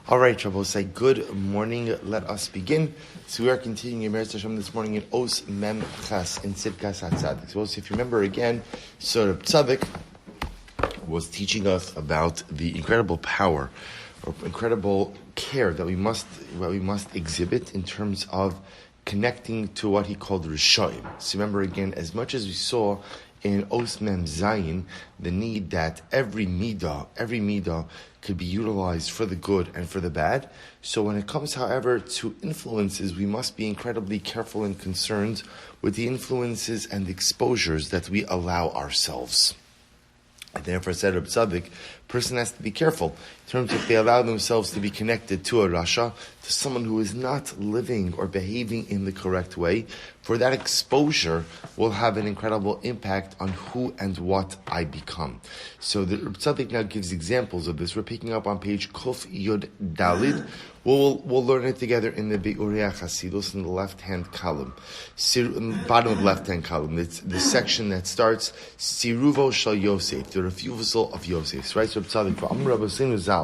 All right, Rabbi, say good morning. Let us begin. So we are continuing Emeres Hashem this morning in Os Mem Chas in Tzidkas HaTzaddik. So if you remember again, so HaTzaddik was teaching us about the incredible power or incredible care that we must exhibit in terms of connecting to what he called Rishoyim. So remember again, as much as we saw in Os Mem Zayin, the need that every midah could be utilized for the good and for the bad. So when it comes, however, to influences, we must be incredibly careful and concerned with the influences and exposures that we allow ourselves. And therefore, said HaTzaddik, person has to be careful in terms of if they allow themselves to be connected to a rasha, to someone who is not living or behaving in the correct way. For that exposure will have an incredible impact on who and what I become. So the HaTzaddik now gives examples of this. We're picking up on page Kuf Yud Dalid. We'll learn it together in the Be'urei Chasidus in the left-hand column. In the bottom of the left-hand column. It's the section that starts Siruvo Shal Yosef, the refusal of Yosef. Right? So HaTzaddik, for Amr Rabbi Sinu Zal.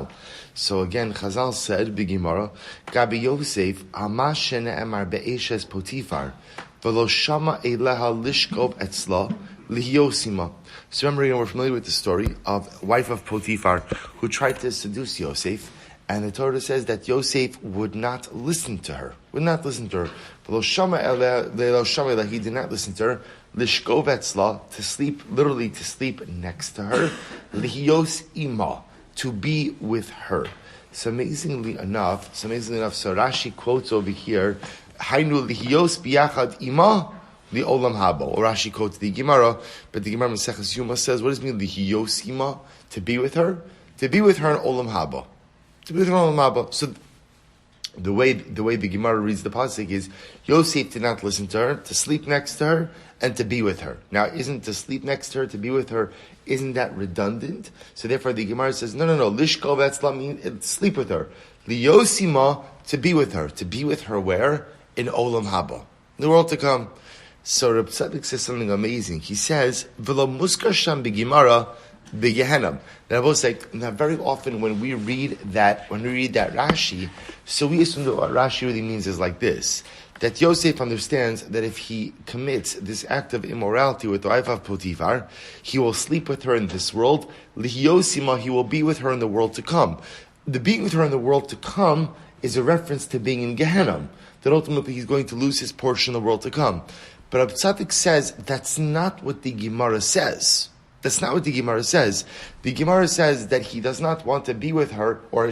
So again, Chazal said, B'Gemara, Gabi Yosef, Ama shene'emar be'eshes Potifar, v'lo shama eleha lishkov etzla, lihiyosima. So remember, we're familiar with the story of wife of Potifar who tried to seduce Yosef, and the Torah says that Yosef would not listen to her. V'lo shama eleha, he did not listen to her, lishkov etzla, to sleep, literally to sleep next to her, lihiyos ima, to be with her. So amazingly enough, so Rashi quotes over here, Hainu lihiyos biyachad ima li'olam haba. Or Rashi quotes the Gemara, but the Gemara Maseches Yuma says, what does it mean lihiyos ima? To be with her? To be with her in olam haba. To be with her in olam haba. So the way the Gemara reads the pasuk is, Yosef did not listen to her, to sleep next to her, and to be with her. Now, isn't to sleep next to her, to be with her, isn't that redundant? So therefore the Gemara says, no. Lishkov etzla means sleep with her. Liyosima, to be with her. To be with her where? In Olam Haba. The world to come. So Reb Tzaddik says something amazing. He says, V'lo muskar sham b'Gemara b'Gehenam. Now very often when we read that Rashi, so we assume that what Rashi really means is like this. That Yosef understands that if he commits this act of immorality with the wife of Potifar, he will sleep with her in this world. Lihiyosima, he will be with her in the world to come. The being with her in the world to come is a reference to being in Gehenna, that ultimately he's going to lose his portion in the world to come. But HaTzaddik says that's not what the Gemara says. That's not what the Gemara says. The Gemara says that he does not want to be with her, or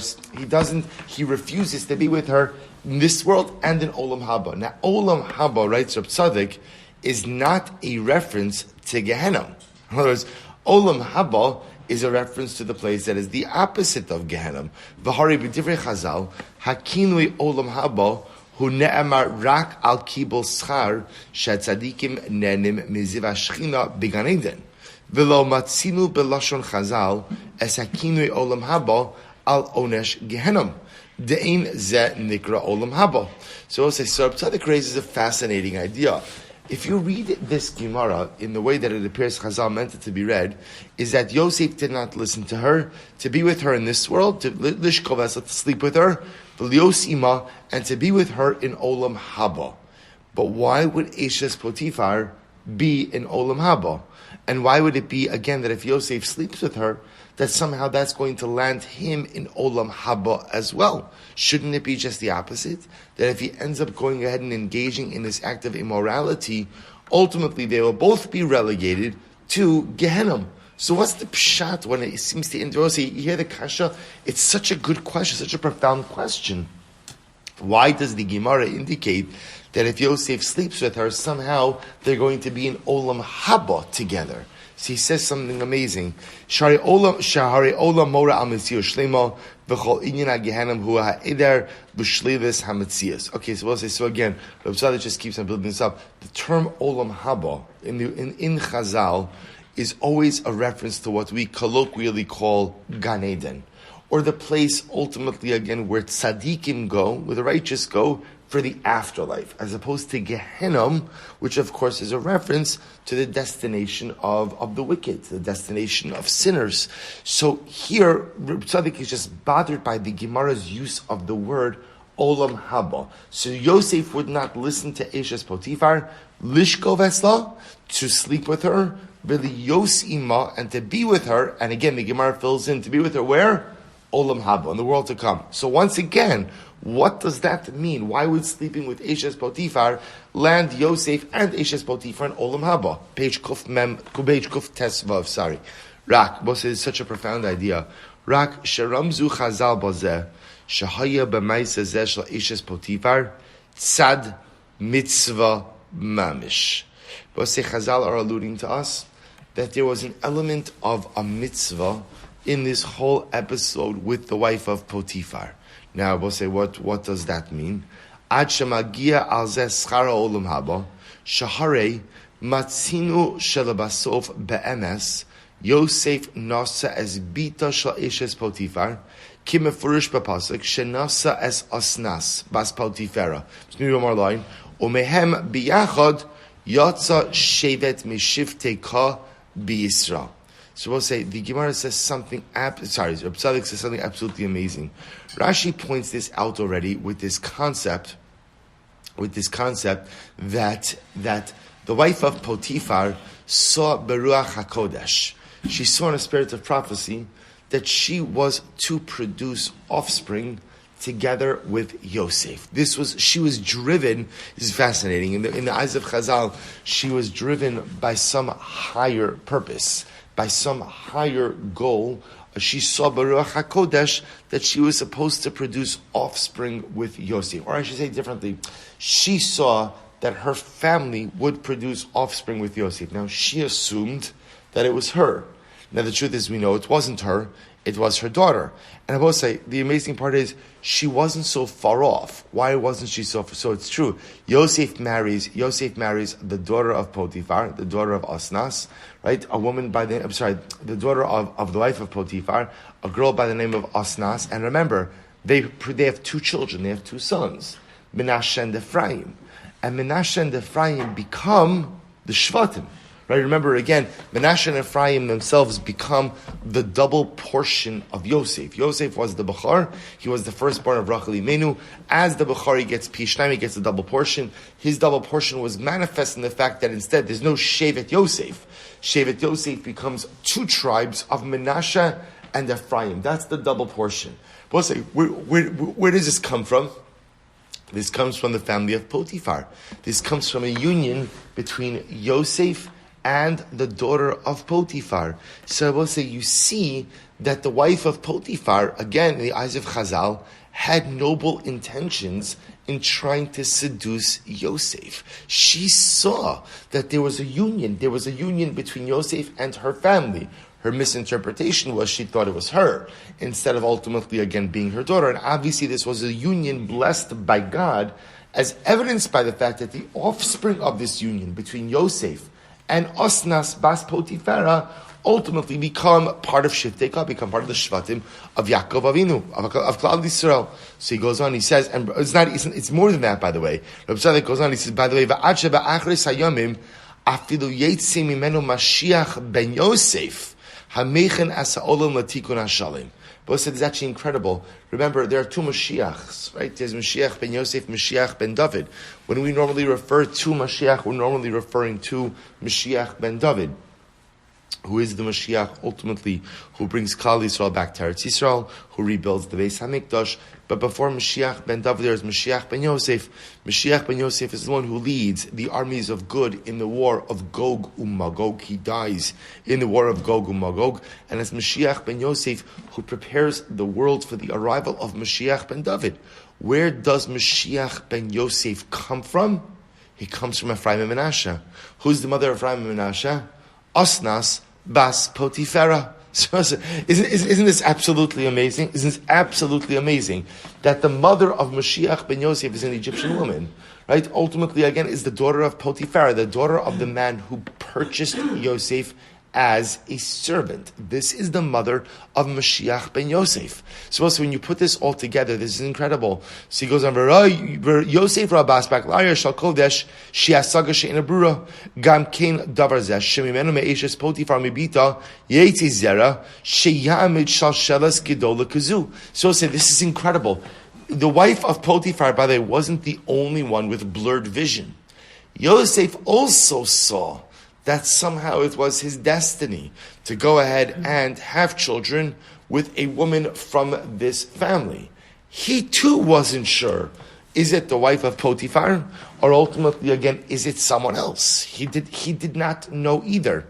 he refuses to be with her in this world and in Olam Haba. Now, Olam Haba, writes Reb Tzaddik, is not a reference to Gehenna. In other words, Olam Haba is a reference to the place that is the opposite of Gehenna. V'hari b'divrei Chazal, hakinui Olam Haba, hu ne'emar rak al kibul schar, she'tzadikim ne'nim miziv hashchina b'Gan Eden. V'lo matzinu b'lashon Chazal, es hakinui Olam Haba al onesh Gehenna. De'in ze nikra olam haba. So HaTzaddik raises a fascinating idea. If you read this Gemara in the way that it appears Chazal meant it to be read, is that Yosef did not listen to her, to be with her in this world, to lishkov esla, to sleep with her, v'lios ima, and to be with her in olam haba. But why would Eshes Potifar be in olam haba? And why would it be, again, that if Yosef sleeps with her, that somehow that's going to land him in Olam Haba as well? Shouldn't it be just the opposite? That if he ends up going ahead and engaging in this act of immorality, ultimately they will both be relegated to Gehenna. So what's the pshat when it seems to indicate? You hear the kasha? It's such a good question, such a profound question. Why does the Gemara indicate that if Yosef sleeps with her, somehow they're going to be in Olam Haba together? So he says something amazing. Shari olam mora al mitziyos shlema v'chol inyan ha-gehenim hu ha-eder b'shlivis ha-mitziyos. Okay, so we'll say, so again, Reb Tzaddik just keeps on building this up. The term olam haba in Chazal is always a reference to what we colloquially call Gan Eden, or the place ultimately again where tzaddikim go, where the righteous go for the afterlife, as opposed to Gehenna, which of course is a reference to the destination of the wicked, the destination of sinners. So here, Reb Tzaddik is just bothered by the Gemara's use of the word Olam Haba. So Yosef would not listen to Eshes Potifar, Lishko Vesla, to sleep with her, really Yos Ima, and to be with her, and again the Gemara fills in, to be with her where? Olam Haba, in the world to come. So once again, what does that mean? Why would sleeping with Eshes Potifar land Yosef and Eshes Potifar in Olam Haba? Page Kuf Tesvav, sorry. Rak, Boss is such a profound idea. Rak, Sharamzu Chazal Bozeh, Shahaya B'maisa Zeh Shel Eshes Potifar, Tzad Mitzvah Mamish. Boss Chazal are alluding to us that there was an element of a mitzvah in this whole episode with the wife of Potifar. Now we'll say, what does that mean? Ad shemagia al zeh schara olam haba, shaharei matzinu shelabasof be'emes, Yosef nasa es bita shel eshes Potifar, ki mefurish b'pasuk, shenasa es asnas, bas Potifera. Let's move one more line. Umehem biyachad yatsa shevet mishivtei ka b'Yisrael. So we'll say the Gemara says something. Reb Tzaddik says something absolutely amazing. Rashi points this out already with this concept that the wife of Potifar saw Beruach HaKodesh. She saw in a spirit of prophecy that she was to produce offspring together with Yosef. She was driven. This is fascinating. In the eyes of Chazal, she was driven by some higher purpose, by some higher goal. She saw Baruch HaKodesh that she was supposed to produce offspring with Yosef. Or I should say differently, she saw that her family would produce offspring with Yosef. Now, she assumed that it was her. Now, the truth is, we know it wasn't her, it was her daughter. And I will say, the amazing part is, she wasn't so far off. Why wasn't she so far? So it's true. Yosef marries the daughter of Potifar, the daughter of Asnas, right? A woman by the daughter of the wife of Potifar, a girl by the name of Asnas. And remember, they have two children, they have two sons, Menashe and Ephraim. And Menashe and Ephraim become the Shvatim. Right? Remember again, Menashe and Ephraim themselves become the double portion of Yosef. Yosef was the Bechar. He was the firstborn of Rachel Imenu. As the Bechar, he gets Pishnaim, he gets the double portion. His double portion was manifest in the fact that instead there's no Shevet Yosef. Shevet Yosef becomes two tribes of Menashe and Ephraim. That's the double portion. But we'll say, where does this come from? This comes from the family of Potifar. This comes from a union between Yosef and the daughter of Potifar. So I will say, you see that the wife of Potifar, again, in the eyes of Chazal, had noble intentions in trying to seduce Yosef. She saw that there was a union. There was a union between Yosef and her family. Her misinterpretation was she thought it was her, instead of ultimately, again, being her daughter. And obviously this was a union blessed by God, as evidenced by the fact that the offspring of this union between Yosef and Asnas Bas Potifera ultimately become part of Shifteka, become part of the Shvatim of Yaakov Avinu, of Klal Yisrael. So he goes on, he says, and it's more than that, by the way. Reb Tzaddik goes on, he says, by the way, V'ad sheba achris hayomim, afilu yetzi mimenu Mashiach ben Yosef, hamechen as ha'olam latikun hashalim. But it's actually incredible. Remember, there are two Mashiachs, right? There's Mashiach ben Yosef, Mashiach ben David. When we normally refer to Mashiach, we're normally referring to Mashiach ben David, who is the Mashiach ultimately, who brings Klal Yisrael back to Eretz Yisrael, who rebuilds the Beis HaMikdash. But before Mashiach ben David, there is Mashiach ben Yosef. Mashiach ben Yosef is the one who leads the armies of good in the war of Gog Magog. He dies in the war of Gog Magog. And it's Mashiach ben Yosef who prepares the world for the arrival of Mashiach ben David. Where does Mashiach ben Yosef come from? He comes from Ephraim and Menashe. Who's the mother of Ephraim and Menashe? Asnas Bas Potifera. So, isn't this absolutely amazing? Isn't this absolutely amazing that the mother of Mashiach ben Yosef is an Egyptian woman, right? Ultimately, again, is the daughter of Potifar, the daughter of the man who purchased Yosef as a servant. This is the mother of Mashiach ben Yosef. So also when you put this all together, this is incredible. So he goes on, Yosef Rabas Baklaya Shalkodesh Shiasaga She'ina Brura Gam Kain Davar Zesh Shemimenu Me'eshes Potifar Mibita Yetzi Zera Sheyamid Shalshelas Gedola Kazu. So say this is incredible. The wife of Potiphar, by the way, wasn't the only one with blurred vision. Yosef also saw that somehow it was his destiny to go ahead and have children with a woman from this family. He too wasn't sure. Is it the wife of Potiphar? Or ultimately, again, is it someone else? He did not know either.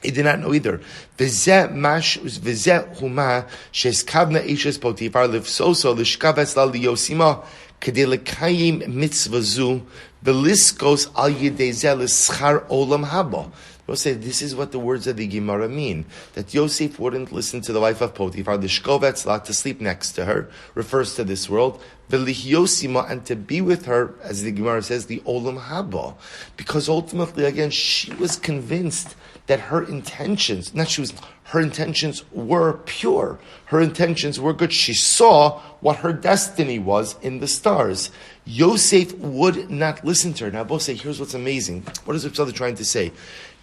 He did not know either. V'zeh huma sheskavna ishes Potiphar livsoso lishkavetz la liyosima kedei lekayim mitzvah zu v'liskos al yedei zeh l'schar olam haba. We'll say this is what the words of the Gemara mean, that Yosef wouldn't listen to the wife of Potiphar, the shkovetz la, to sleep next to her, refers to this world, v'lihyosima, and to be with her, as the Gemara says, the olam haba, because ultimately, again, she was convinced that her intentions were pure. Her intentions were good. She saw what her destiny was in the stars. Yosef would not listen to her. Now, both say, here's what's amazing. What is HaTzaddik trying to say?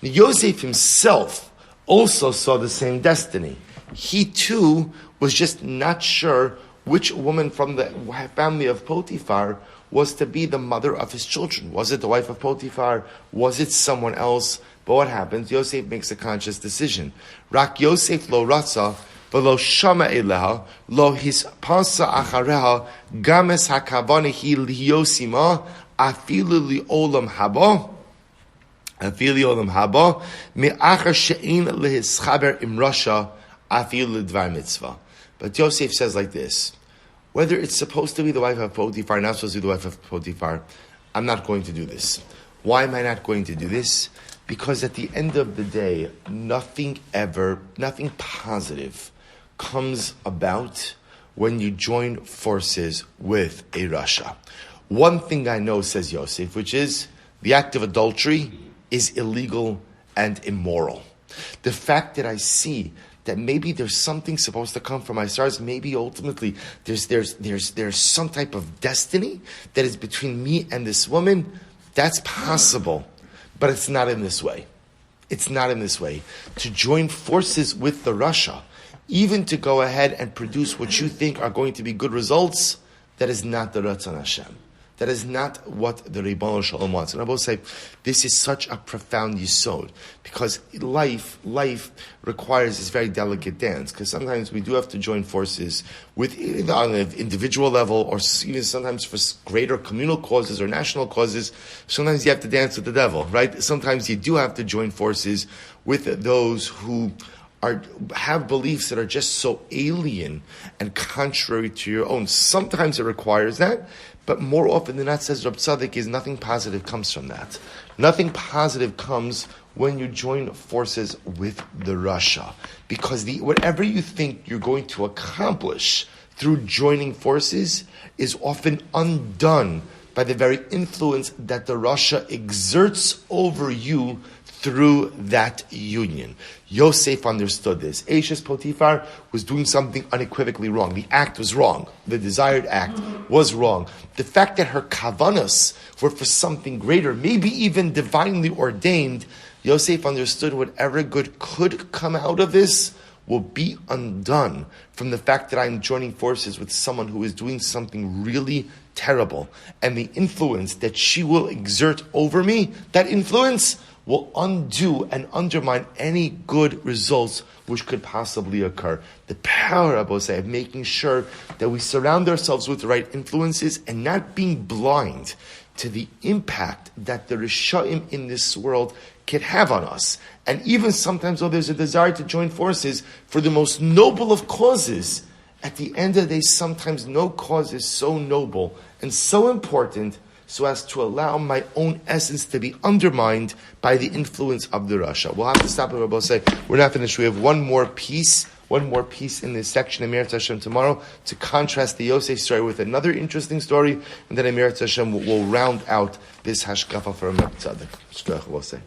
Yosef himself also saw the same destiny. He too was just not sure which woman from the family of Potiphar was to be the mother of his children. Was it the wife of Potiphar? Was it someone else? But what happens? Yosef makes a conscious decision. Rak Yosef lo ratza, v'lo shama eleha, lo hispasa achareha, games hakavanehi liyosima, afilu li olam haba, me'achar she'in lehischaber im rasha, afilu lidvar mitzvah. But Yosef says like this, whether it's supposed to be the wife of Potiphar, not supposed to be the wife of Potiphar, I'm not going to do this. Why am I not going to do this? Because at the end of the day, nothing positive comes about when you join forces with a Rasha. One thing I know, says Yosef, which is the act of adultery is illegal and immoral. The fact that I see that maybe there's something supposed to come from my stars, maybe ultimately there's some type of destiny that is between me and this woman, that's possible. But it's not in this way. It's not in this way. To join forces with the Rasha, even to go ahead and produce what you think are going to be good results, that is not the Ratzon Hashem. That is not what the Ribono Shel Olam wants. And I will say, this is such a profound yisod, because life requires this very delicate dance, because sometimes we do have to join forces with either on an individual level, or even sometimes for greater communal causes or national causes. Sometimes you have to dance with the devil, right? Sometimes you do have to join forces with those who have beliefs that are just so alien and contrary to your own. Sometimes it requires that, but more often than not, says HaTzaddik, is nothing positive comes from that. Nothing positive comes when you join forces with the Rasha. Because whatever you think you're going to accomplish through joining forces is often undone by the very influence that the Rasha exerts over you through that union. Yosef understood this. Eshes Potiphar was doing something unequivocally wrong. The act was wrong. The desired act was wrong. The fact that her kavanas were for something greater, maybe even divinely ordained, Yosef understood whatever good could come out of this will be undone from the fact that I'm joining forces with someone who is doing something really terrible. And the influence that she will exert over me, that influence will undo and undermine any good results which could possibly occur. The power, Abosai, of making sure that we surround ourselves with the right influences and not being blind to the impact that the Rishaim in this world can have on us. And even sometimes, though there's a desire to join forces for the most noble of causes, at the end of the day, sometimes no cause is so noble and so important so as to allow my own essence to be undermined by the influence of the Rasha. We'll have to stop at Rabbi say we're not finished. We have one more piece in this section of Emirat Hashem tomorrow to contrast the Yosef story with another interesting story, and then Emirat Hashem will round out this hashkafa for HaTzaddik.